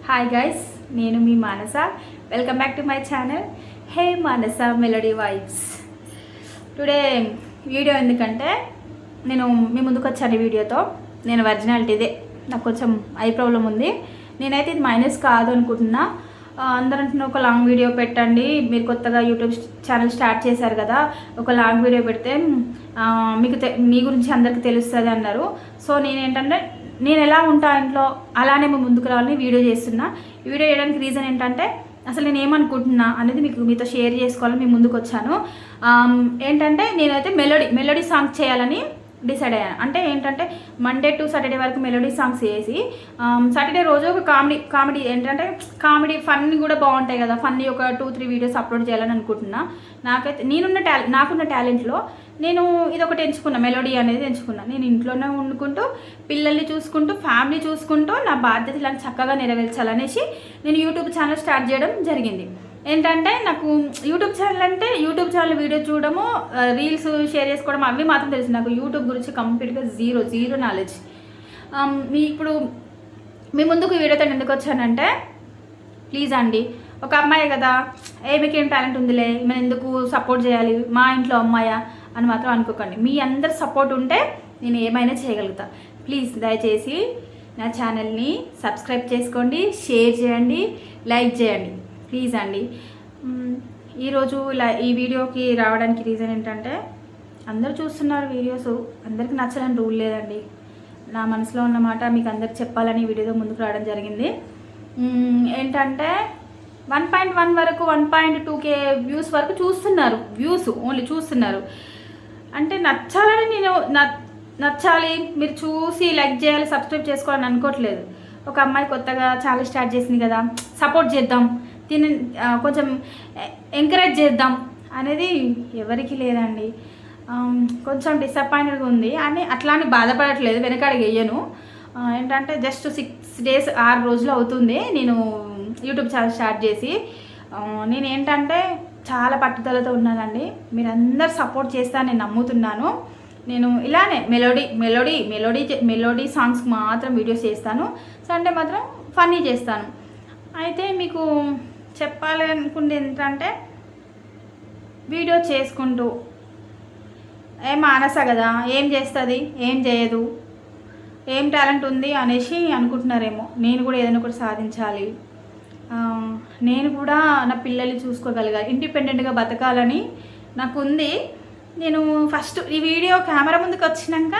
Hi guys, నేను మీ Manasa. Welcome back to my channel hey Manasa melody vibes. Today video ఎందుకంటే నేను మీ ముందుకు వచ్చాను. వీడియోతో నేను ఒరిజినాలిటీదే, నాకు కొంచెం ఐ ప్రాబ్లం ఉంది. నేనైతే ఇది మైనస్ కాదు అనుకుంటున్నా. అందరంటున్నా ఒక లాంగ్ వీడియో పెట్టండి, మీరు కొత్తగా యూట్యూబ్ ఛానల్ స్టార్ట్ చేశారు కదా, ఒక లాంగ్ వీడియో పెడితే మీకు మీ గురించి అందరికీ తెలుస్తుంది అన్నారు. సో నేనేంటంటే నేను ఎలా ఉంటా ఇంట్లో అలానే మేము ముందుకు రావాలని వీడియో చేస్తున్నా. ఈ వీడియో చేయడానికి రీజన్ ఏంటంటే అసలు నేను ఏమనుకుంటున్నా అనేది మీతో షేర్ చేసుకోవాలని మేము ముందుకు వచ్చాను. ఏంటంటే నేనైతే మెలోడీ సాంగ్స్ చేయాలని డిసైడ్ అయ్యాను. అంటే ఏంటంటే మండే టు సాటర్డే వరకు మెలోడీ సాంగ్స్ చేసి సాటర్డే రోజు ఒక కామెడీ ఏంటంటే కామెడీ ఫన్నీ కూడా బాగుంటాయి కదా, ఫన్నీ ఒక 2-3 వీడియోస్ అప్లోడ్ చేయాలని అనుకుంటున్నా. నాకైతే నాకున్న టాలెంట్లో నేను ఇది ఒకటి ఎంచుకున్నా, మెలోడీ అనేది ఎంచుకున్నా. నేను ఇంట్లోనే వండుకుంటూ పిల్లల్ని చూసుకుంటూ ఫ్యామిలీ చూసుకుంటూ నా బాధ్యత ఇలాంటి చక్కగా నెరవేర్చాలనేసి నేను యూట్యూబ్ ఛానల్ స్టార్ట్ చేయడం జరిగింది. ఏంటంటే నాకు యూట్యూబ్ ఛానల్ వీడియో చూడడము, రీల్స్ షేర్ చేసుకోవడం అవి మాత్రం తెలుసు. నాకు యూట్యూబ్ గురించి కంప్లీట్గా జీరో నాలెడ్జ్. ఇప్పుడు మీ ముందుకు వీడియోతో ఎందుకు వచ్చానంటే, ప్లీజ్ అండి, ఒక అమ్మాయి కదా, మీకేం టాలెంట్ ఉందిలే, మనం ఎందుకు సపోర్ట్ చేయాలి, మా ఇంట్లో అమ్మాయా అని మాత్రం అనుకోకండి. మీ అందరి సపోర్ట్ ఉంటే నేను ఏమైనా చేయగలుగుతా. ప్లీజ్ దయచేసి నా ఛానల్ని సబ్స్క్రైబ్ చేసుకోండి, షేర్ చేయండి, లైక్ చేయండి ప్లీజ్ అండి. ఈరోజు ఈ వీడియోకి రావడానికి రీజన్ ఏంటంటే, అందరూ చూస్తున్నారు వీడియోస్, అందరికి నచ్చాలని రూల్ లేదండి. నా మనసులో ఉన్నమాట మీకు అందరికి చెప్పాలని వీడియోతో ముందుకు రావడం జరిగింది. ఏంటంటే 1.1 వరకు 1.2K వ్యూస్ వరకు చూస్తున్నారు, ఓన్లీ చూస్తున్నారు. అంటే నచ్చాలి, మీరు చూసి లైక్ చేయాలి, సబ్స్క్రైబ్ చేసుకోవాలని అనుకోవట్లేదు. ఒక అమ్మాయి కొత్తగా ఛానల్ స్టార్ట్ చేసింది కదా, సపోర్ట్ చేద్దాం, దీన్ని కొంచెం ఎంకరేజ్ చేద్దాం అనేది ఎవరికి లేదండి. కొంచెం డిసప్పాయింటెడ్గా ఉంది అని అట్లా అని బాధపడట్లేదు, వెనకాడికి వెయ్యను. ఏంటంటే జస్ట్ 6 days 6 రోజులు అవుతుంది నేను యూట్యూబ్ ఛానల్ స్టార్ట్ చేసి. నేను ఏంటంటే చాలా పట్టుదలతో ఉన్నానండి. మీరందరూ సపోర్ట్ చేస్తారని నేను నమ్ముతున్నాను. నేను ఇలానే మెలోడీ సాంగ్స్ మాత్రం వీడియోస్ చేస్తాను, సండే మాత్రం ఫన్నీ చేస్తాను. అయితే మీకు చెప్పాలి అనుకుంటే ఏంటంటే, వీడియో చేసుకుంటూ ఏం మానస కదా, ఏం చేస్తుంది, ఏం చేయదు, ఏం టాలెంట్ ఉంది అనేసి అనుకుంటున్నారేమో. నేను కూడా ఏదైనా ఒకటి సాధించాలి, నేను కూడా నా పిల్లల్ని చూసుకోగలగాలి, ఇండిపెండెంట్గా బతకాలని నాకు ఉంది. నేను ఫస్ట్ ఈ వీడియో కెమెరా ముందుకు వచ్చినాక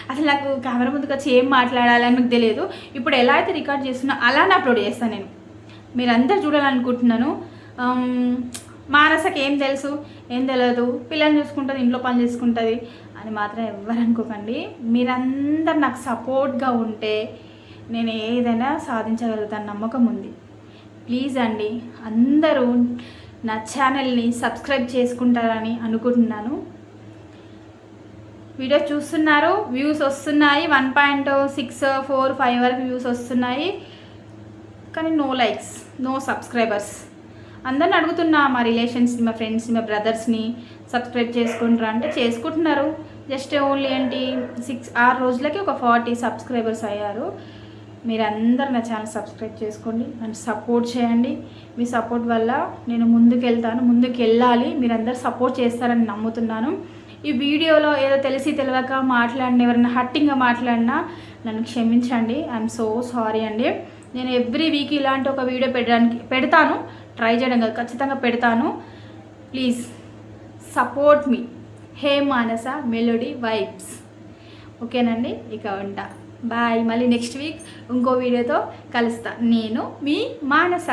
అసలు నాకు కెమెరా ముందుకు వచ్చి ఏం మాట్లాడాలని నాకు తెలియదు. ఇప్పుడు ఎలా అయితే రికార్డ్ చేస్తున్నా అలానే అప్లోడ్ చేస్తాను నేను. మీరందరూ చూడాలనుకుంటున్నాను. మానసకి ఏం తెలుసు, ఏం తెలియదు, పిల్లల్ని చూసుకుంటుంది, ఇంట్లో పని చేసుకుంటుంది అని మాత్రం ఎవ్వరు అనుకోకండి. మీరందరు నాకు సపోర్ట్గా ఉంటే నేను ఏదైనా సాధించగలుగుతాను నమ్మకం ఉంది. ప్లీజ్ అండి, అందరూ నా ఛానల్ని సబ్స్క్రైబ్ చేసుకుంటారని అనుకుంటున్నాను. వీడియో చూస్తున్నారు, వ్యూస్ వస్తున్నాయి, 1.64-5 వరకు వ్యూస్ వస్తున్నాయి, కానీ నో లైక్స్, నో సబ్స్క్రైబర్స్. అందరిని అడుగుతున్నా, మా రిలేషన్స్ని, మా ఫ్రెండ్స్ని, మా బ్రదర్స్ని సబ్స్క్రైబ్ చేసుకుంటారా అంటే చేసుకుంటున్నారు. జస్ట్ ఓన్లీ 6 రోజులకి ఒక 40 సబ్స్క్రైబర్స్ అయ్యారు. మీరందరూ నా ఛానల్ సబ్స్క్రైబ్ చేసుకోండి, నన్ను సపోర్ట్ చేయండి. మీ సపోర్ట్ వల్ల నేను ముందుకు వెళ్ళాలి. మీరందరూ సపోర్ట్ చేస్తారని నమ్ముతున్నాను. ఈ వీడియోలో ఏదో తెలియక మాట్లాడిన, ఎవరైనా హట్టింగ్గా మాట్లాడినా నన్ను క్షమించండి. ఐఎమ్ సో సారీ అండి. నేను ఎవ్రీ వీక్ ఇలాంటి ఒక వీడియో పెడతాను, ట్రై చేయడం కాదు, ఖచ్చితంగా పెడతాను. Please support me. Hey Manasa melody vibes. ఓకేనండి, ఇక ఉంటా. బాయ్. మళ్ళీ నెక్స్ట్ వీక్ ఇంకో వీడియోతో కలుస్తా. నేను మీ మానస.